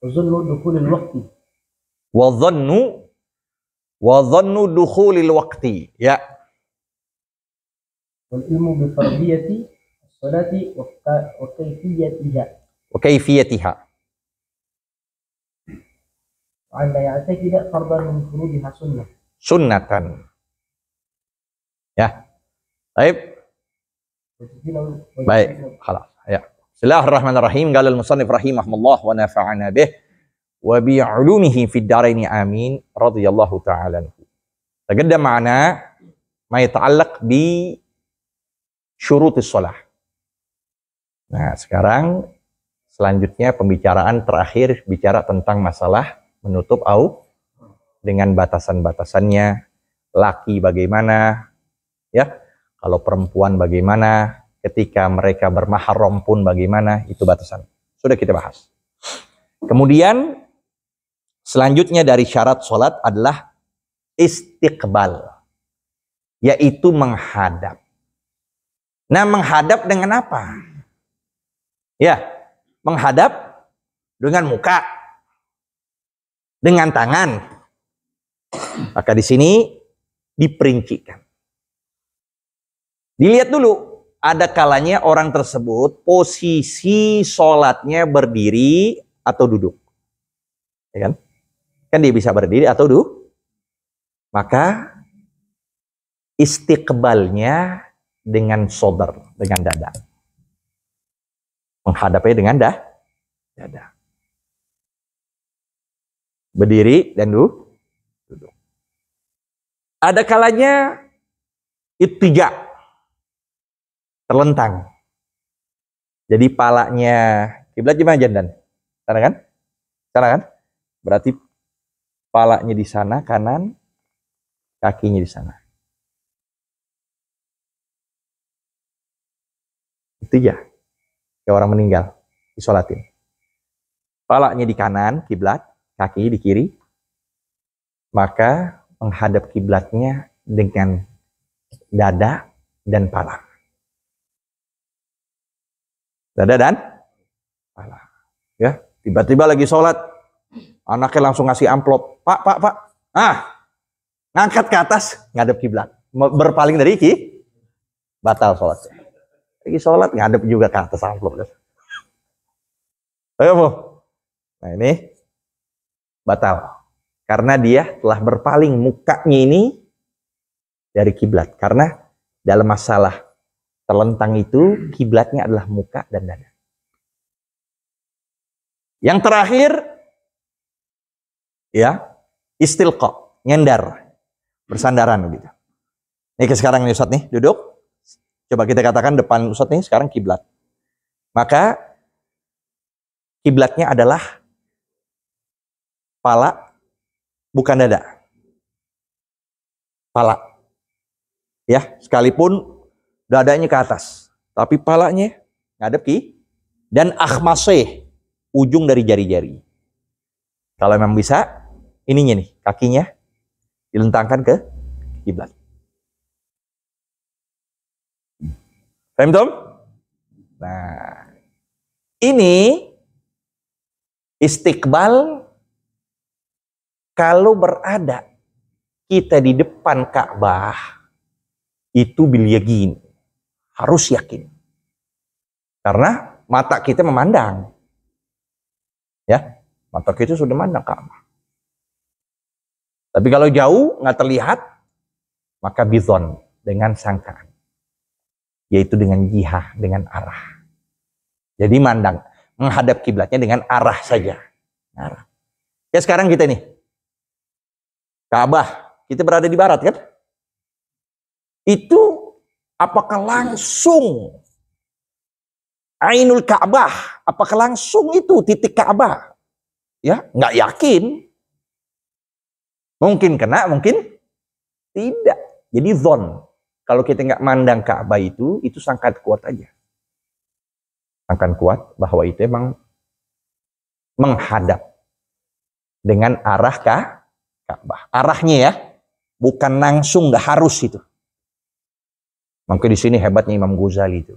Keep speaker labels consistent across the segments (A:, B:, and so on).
A: وظن دخول الوقت.
B: Wadhannu dukhulil waqti. Ya.
A: والعلم بفرضية الصلاة وكيفيتها.
B: وكيفيتها.
A: وأن لا يعتقد فرضا من فروضها سنة.
B: Sunnatan. Ya. Baik. Baik. Khalas. Ya. Bismillahirrahmanirrahim. Qala al-musannif rahimahullah wa nafa'ana bih wa bi 'ulumihi fid dharain amin radhiyallahu ta'ala anhu. Taqaddam ma'ana ma yata'allaq bi syurutis shalah. Nah, sekarang selanjutnya pembicaraan terakhir bicara tentang masalah menutup aurat dengan batasan-batasannya, laki bagaimana, ya, kalau perempuan bagaimana, ketika mereka bermahram pun bagaimana, itu batasan. Sudah kita bahas. Kemudian selanjutnya dari syarat sholat adalah istiqbal, yaitu menghadap. Nah, menghadap dengan apa? Ya, menghadap dengan muka, dengan tangan. Maka di sini diperincikan. Dilihat dulu, ada kalanya orang tersebut posisi sholatnya berdiri atau duduk. Ya kan? Kan dia bisa berdiri atau duduk. Maka istiqbalnya dengan sodar, dengan dada. Menghadapnya dengan dada. Berdiri dan duduk. Ada kalanya ittija, terlentang. Jadi palanya kiblat gimana jandan? Sana kan? Sana kan? Berarti palanya di sana kanan, kakinya di sana. Ittija. Kayak orang meninggal, disolatin. Palanya di kanan, kiblat, kakinya di kiri. Maka menghadap kiblatnya dengan dada dan pala. Dada dan pala. Ya, tiba-tiba lagi sholat, anaknya langsung ngasih amplop. Pak. Ngangkat ke atas, ngadep kiblat. Berpaling dari batal sholatnya. Lagi sholat, ngadep juga ke atas amplop. Ayo, Bu. Nah, ini batal. Karena dia telah berpaling mukanya ini dari kiblat. Karena dalam masalah terlentang itu, kiblatnya adalah muka dan dada. Yang terakhir, ya, istilqa, nyender, bersandaran gitu. Ini sekarang nih Ustaz nih, duduk. Coba kita katakan depan Ustaz nih, sekarang kiblat. Maka kiblatnya adalah pala, bukan dada. Pala. Ya, sekalipun dadanya ke atas, tapi palanya ngadep ki dan akhmasih, ujung dari jari-jari. Kalau memang bisa, ininya nih, kakinya dilentangkan ke kiblat. Paham, Tom? Nah, ini istiqbal kalau berada kita di depan Ka'bah, itu bil yaqin, harus yakin. Karena mata kita memandang. Ya, mata kita sudah memandang Ka'bah. Tapi kalau jauh nggak terlihat, maka bizon, dengan sangkaan, yaitu dengan jihah, dengan arah. Jadi mandang, menghadap kiblatnya dengan arah saja. Arah. Ya, sekarang kita nih, Ka'bah, kita berada di barat kan? Itu apakah langsung Ainul Ka'bah? Apakah langsung itu titik Ka'bah? Ya, nggak yakin. Mungkin kena, mungkin tidak. Jadi zon. Kalau kita nggak mandang Ka'bah itu sangat kuat aja. Akan kuat bahwa itu emang menghadap dengan arah Ka'bah. Arahnya ya, bukan langsung, nggak harus itu. Maka di sini hebatnya Imam Ghazali itu.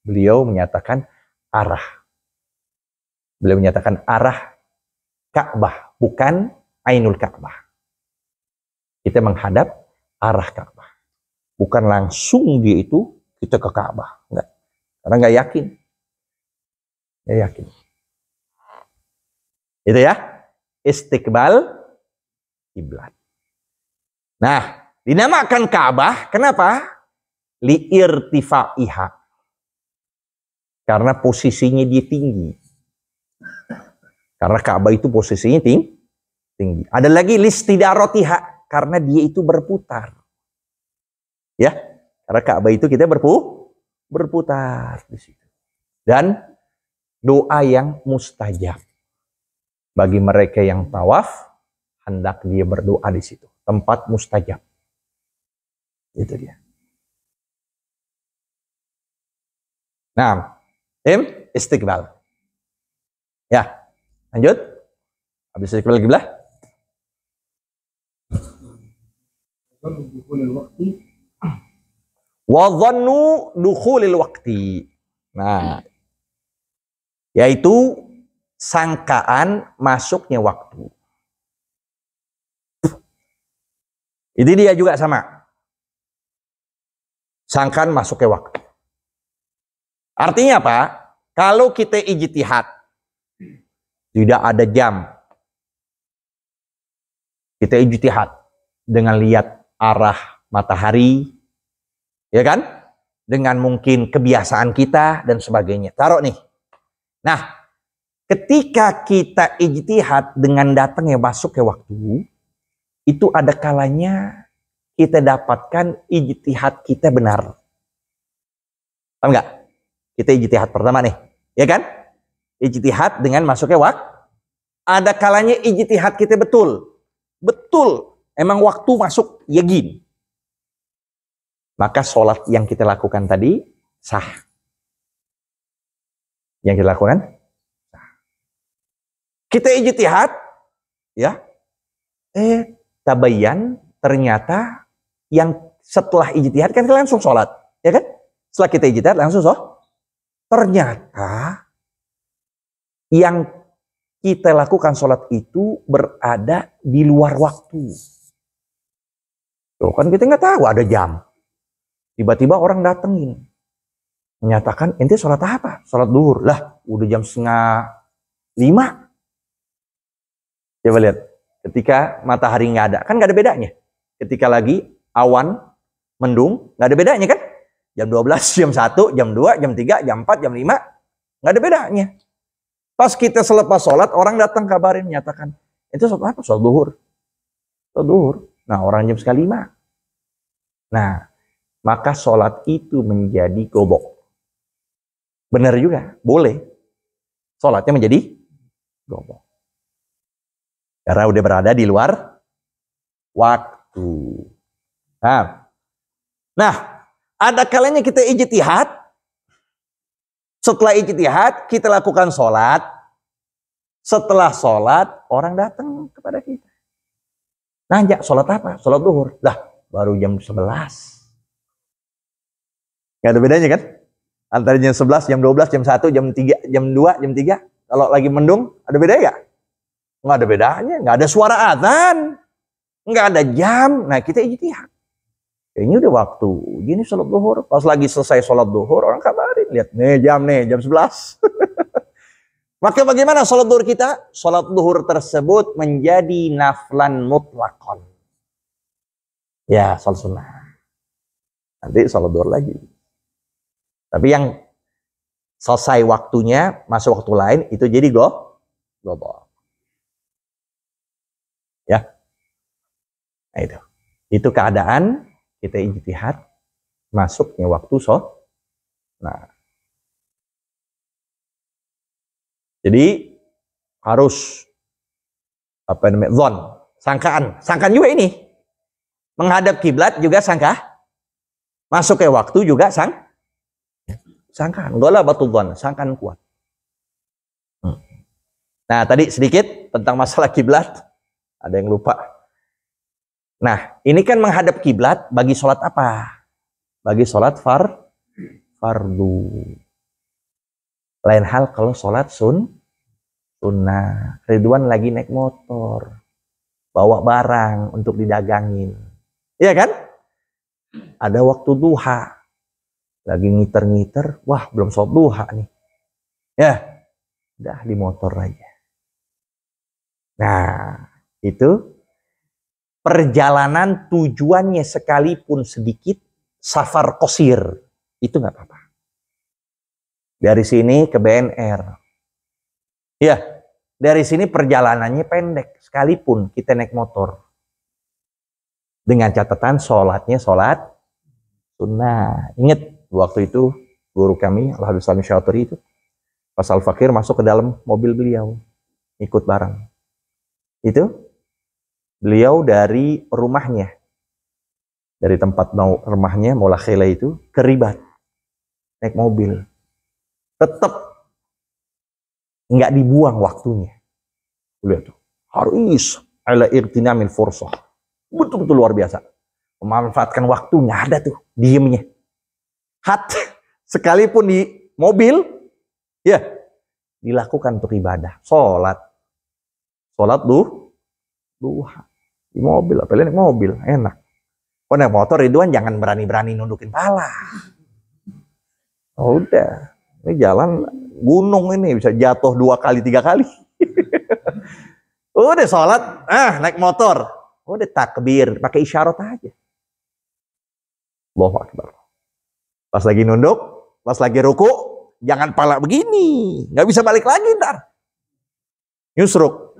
B: Beliau menyatakan arah. Beliau menyatakan arah Ka'bah, bukan Ainul Ka'bah. Kita menghadap arah Ka'bah. Bukan langsung dia itu kita ke Ka'bah. Enggak. Karena nggak yakin. Nggak yakin. Itu ya. Istiqbal kiblat. Nah, dinamakan Ka'bah, kenapa? Li'irtifaiha. Karena posisinya dia tinggi. Karena Ka'bah itu posisinya tinggi. Ada lagi listidarotiha, karena dia itu berputar. Ya, karena Ka'bah itu kita berputar di situ. Dan doa yang mustajab. Bagi mereka yang tawaf, hendak dia berdoa di situ. Tempat mustajab. Itu dia. Nah, istiqbal. Ya, lanjut. Habis istiqbal kiblah. Wa dhannu dukhulil waqti. Nah, yaitu sangkaan masuknya waktu. Ini dia juga sama. Sangkaan masuknya waktu. Artinya apa? Kalau kita ijtihad, tidak ada jam. Kita ijtihad dengan lihat arah matahari, ya kan? Dengan mungkin kebiasaan kita dan sebagainya. Taruh nih. Nah, ketika kita ijtihad dengan datangnya masuknya waktu, itu ada kalanya kita dapatkan ijtihad kita benar. Paham nggak? Kita ijtihad pertama nih, ya kan? Ijtihad dengan masuknya waktu. Ada kalanya ijtihad kita betul. Betul. Emang waktu masuk, ya gini. Maka sholat yang kita lakukan tadi sah. Yang kita lakukan sah. Kita ijtihad, ya. Tabayyan, ternyata yang setelah ijtihad kan kita langsung sholat, ya kan? Setelah kita ijtihad langsung sholat. Ternyata yang kita lakukan sholat itu berada di luar waktu. Tuh kan kita nggak tahu ada jam. Tiba-tiba orang datengin. Menyatakan, ente sholat apa? Sholat duhur. Lah, udah jam 4:30. Coba lihat. Ketika matahari nggak ada. Kan nggak ada bedanya. Ketika lagi awan, mendung, nggak ada bedanya kan? Jam 12, jam 1, jam 2, jam 3, jam 4, jam 5. Nggak ada bedanya. Pas kita selepas sholat, orang datang kabarin, menyatakan, itu sholat apa? Sholat duhur. Sholat duhur. Nah, orang jam 5. Nah, maka sholat itu menjadi gobok. Benar juga, boleh. Sholatnya menjadi gobok. Karena udah berada di luar waktu. Nah, ada kalanya kita ijtihad. Setelah ijtihad, kita lakukan sholat. Setelah sholat, orang datang kepada kita. Nanya, sholat apa? Sholat duhur. Lah, baru jam 11. Gak ada bedanya kan? Antara jam 11, jam 12, jam 1, jam 3, jam 2, jam 3. Kalau lagi mendung, ada bedanya gak? Nggak ada bedanya. Nggak ada suara azan. Nggak ada jam. Nah, kita ijtihad. Kayaknya udah waktu. Gini sholat duhur. Pas lagi selesai sholat duhur, orang kabarin. Lihat, nih, jam 11. Maka bagaimana sholat duhur kita? Sholat duhur tersebut menjadi naflan mutlakon. Ya, sholat sunnah. Nanti sholat duhur lagi. Tapi yang selesai waktunya, masuk waktu lain, itu jadi global. Ya. Nah, itu keadaan kita ijtihad masuknya waktu sholat. Nah. Jadi harus apa namanya? Zon, sangkaan juga ini. Menghadap kiblat juga sangka. Masuknya waktu juga sangkaan. Enggak lah batu zon, sangkaan kuat. Nah, tadi sedikit tentang masalah kiblat. Ada yang lupa. Nah, ini kan menghadap kiblat bagi sholat apa? Bagi sholat fardu. Lain hal kalau sholat Sunnah. Ridwan lagi naik motor, bawa barang untuk didagangin. Iya kan? Ada waktu duha, lagi ngiter-ngiter, wah belum sholat duha nih. Ya, udah di motor aja. Nah, itu perjalanan tujuannya sekalipun sedikit, safar qasir, itu nggak apa-apa. Dari sini ke BNR. Ya, dari sini perjalanannya pendek, sekalipun kita naik motor. Dengan catatan sholatnya sholat sunnah. Ingat, waktu itu guru kami, Al-Habib Syaturi itu, pas Al-Fakir masuk ke dalam mobil beliau, ikut bareng. Itu, beliau dari rumahnya, dari tempat rumahnya, Mola Khela itu, ke Ribat, naik mobil. Tetap nggak dibuang waktunya. Lihat tuh, harus ala irtinamil fursah. Betul-betul luar biasa. Memanfaatkan waktu, nggak ada tuh diemnya. Sekalipun di mobil, ya dilakukan untuk ibadah. Sholat duha di mobil, apalagi naik mobil enak. Kalau naik motor Ridwan jangan berani-berani nundukin pala. Oh, udah, ini jalan gunung ini bisa jatuh 2 kali 3 kali. Udah sholat, naik motor, udah takbir, pakai isyarat aja. Allahu Akbar. Pas lagi nunduk, pas lagi ruku, jangan pala begini, nggak bisa balik lagi ntar. Yusruk.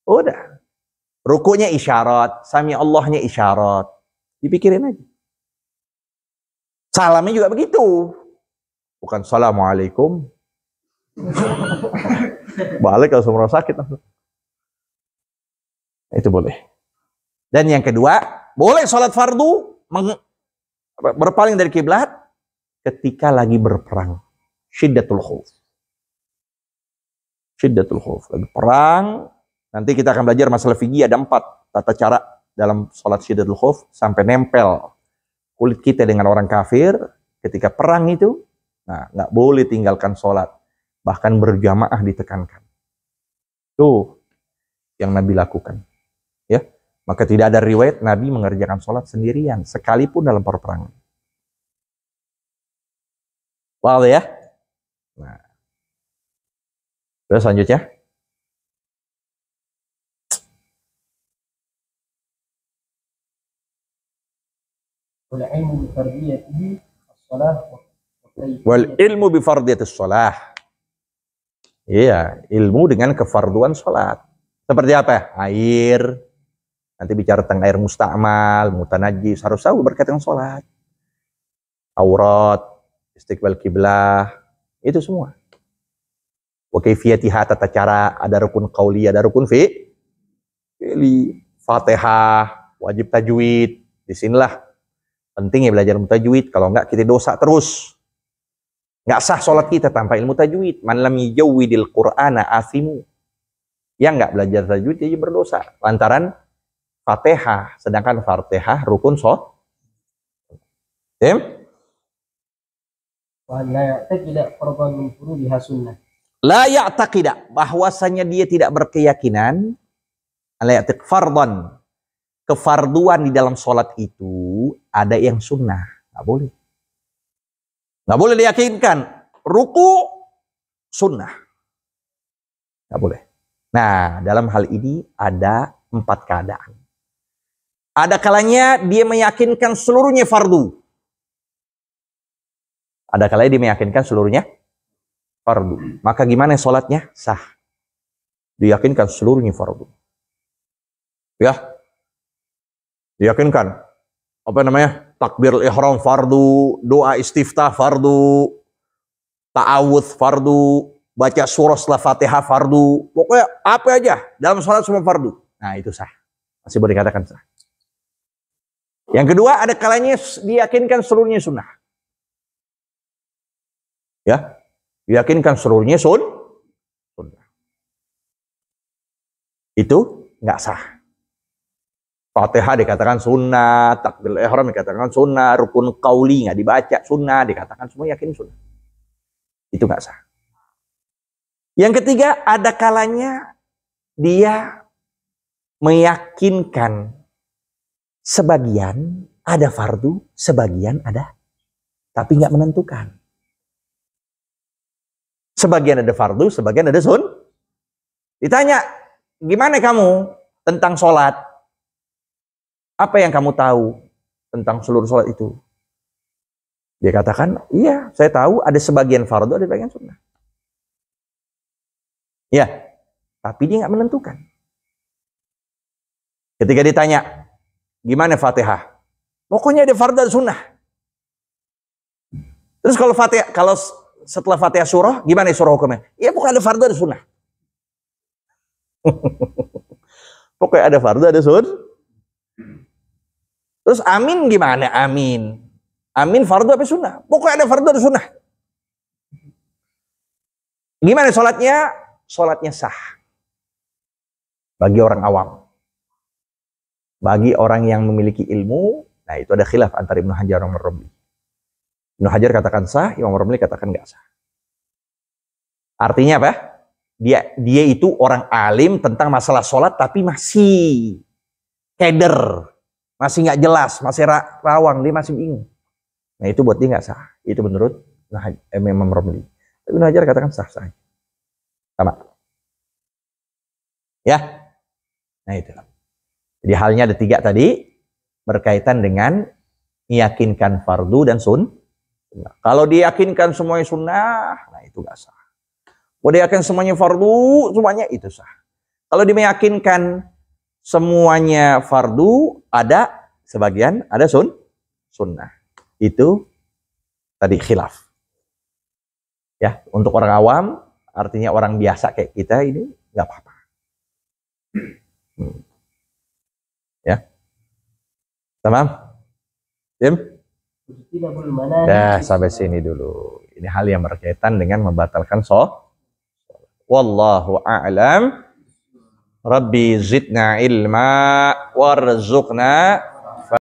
B: Udah. Rukunya isyarat, sami Allahnya isyarat. Dipikirin aja. Salamnya juga begitu. Bukan assalamualaikum. Balik langsung merasa sakit. Itu boleh. Dan yang kedua, boleh sholat fardu berpaling dari kiblat ketika lagi berperang. Syiddatul khauf. Syiddatul khauf. Lagi perang. Nanti kita akan belajar masalah fikih, ada 4 tata cara dalam sholat syiddatul khauf sampai nempel kulit kita dengan orang kafir ketika perang itu. Nah, nggak boleh tinggalkan sholat, bahkan berjamaah ditekankan. Tuh yang Nabi lakukan, ya. Maka tidak ada riwayat Nabi mengerjakan sholat sendirian, sekalipun dalam perperangan. Wow ya. Nah, terus selanjutnya. Wal ilmu bi fardiyatis shalah. Iya, ilmu dengan kefarduan sholat. Seperti apa? Air. Nanti bicara tentang air mustakmal, mutanajis, harus tahu berkaitan dengan sholat. Aurat, istiqbal kiblah, itu semua. Wa kaifiyatiha, tata cara, ada rukun qauli, ada rukun fi'li, Fatihah, wajib tajwid. Disinilah pentingnya belajar tajwid, kalau enggak kita dosa terus. Enggak sah sholat kita tanpa ilmu tajwid. Man lam yujawwidil Qur'ana asimu. Yang enggak belajar tajwid dia berdosa lantaran Fatihah, sedangkan Fatihah rukun sholat. La ya'taqida, bahwasanya dia tidak berkeyakinan la ya'tiq fardhan, kefarduan di dalam sholat itu ada yang sunnah, nggak boleh. Nggak boleh diyakinkan ruku sunnah, nggak boleh. Nah, dalam hal ini ada 4 keadaan. Ada kalanya dia meyakinkan seluruhnya fardu. Ada kalanya dia meyakinkan seluruhnya fardu. Maka gimana sholatnya? Sah. Diyakinkan seluruhnya fardu. Ya, diyakinkan apa namanya, takbirul ihram fardu, doa istiftah fardu, ta'awudz fardu, baca surah setelah Fatihah fardu, pokoknya apa aja dalam sholat semua fardu. Nah, itu sah, masih boleh dikatakan sah. Yang kedua, ada kalanya diyakinkan seluruhnya sunnah. Ya, diyakinkan seluruhnya sunnah. Itu nggak sah. Fatihah dikatakan sunnah, takbirul ihram dikatakan sunnah, rukun qauli nggak dibaca sunnah, dikatakan semua yakin sunnah. Itu nggak sah. Yang ketiga, ada kalanya dia meyakinkan sebagian ada fardu, sebagian ada, tapi nggak menentukan. Sebagian ada fardu, sebagian ada sun. Ditanya, gimana kamu tentang sholat? Apa yang kamu tahu tentang seluruh sholat itu? Dia katakan, iya, saya tahu ada sebagian fardu, ada sebagian sunnah. Ya, tapi dia nggak menentukan. Ketika ditanya, gimana Fatihah? Pokoknya ada fardu, ada sunnah. Terus kalau Fatihah, kalau setelah Fatihah surah, gimana surah hukumnya? Iya, pokoknya ada fardu, ada sunnah. Pokoknya ada fardu, ada sunnah. Terus amin gimana? Amin. Amin fardu apa sunnah? Pokoknya ada fardu, ada sunnah. Gimana sholatnya? Sholatnya sah. Bagi orang awam. Bagi orang yang memiliki ilmu, nah itu ada khilaf antara Ibnu Hajar dan Imam Romli. Ibnu Hajar katakan sah, Imam Romli katakan nggak sah. Artinya apa? Dia itu orang alim tentang masalah sholat, tapi masih keder, masih nggak jelas, masih rawang, dia masih bingung. Nah itu buat dia nggak sah. Itu menurut Imam Romli. Ibnu Hajar katakan sah-sah. Sama. Ya. Nah itu. Jadi halnya ada 3 tadi, berkaitan dengan meyakinkan fardu dan sunnah. Kalau diyakinkan semuanya sunnah, nah itu nggak sah. Kalau diyakinkan semuanya fardu, semuanya itu sah. Kalau dimeyakinkan semuanya fardu, ada sebagian, ada sunnah. Itu tadi khilaf. Ya, untuk orang awam, artinya orang biasa kayak kita ini nggak apa-apa. Ya, tamam, Tim? Ya, sampai sini dulu. Ini hal yang berkaitan dengan membatalkan sholat. Wallahu a'lam. Rabbi zidna ilma warzuqna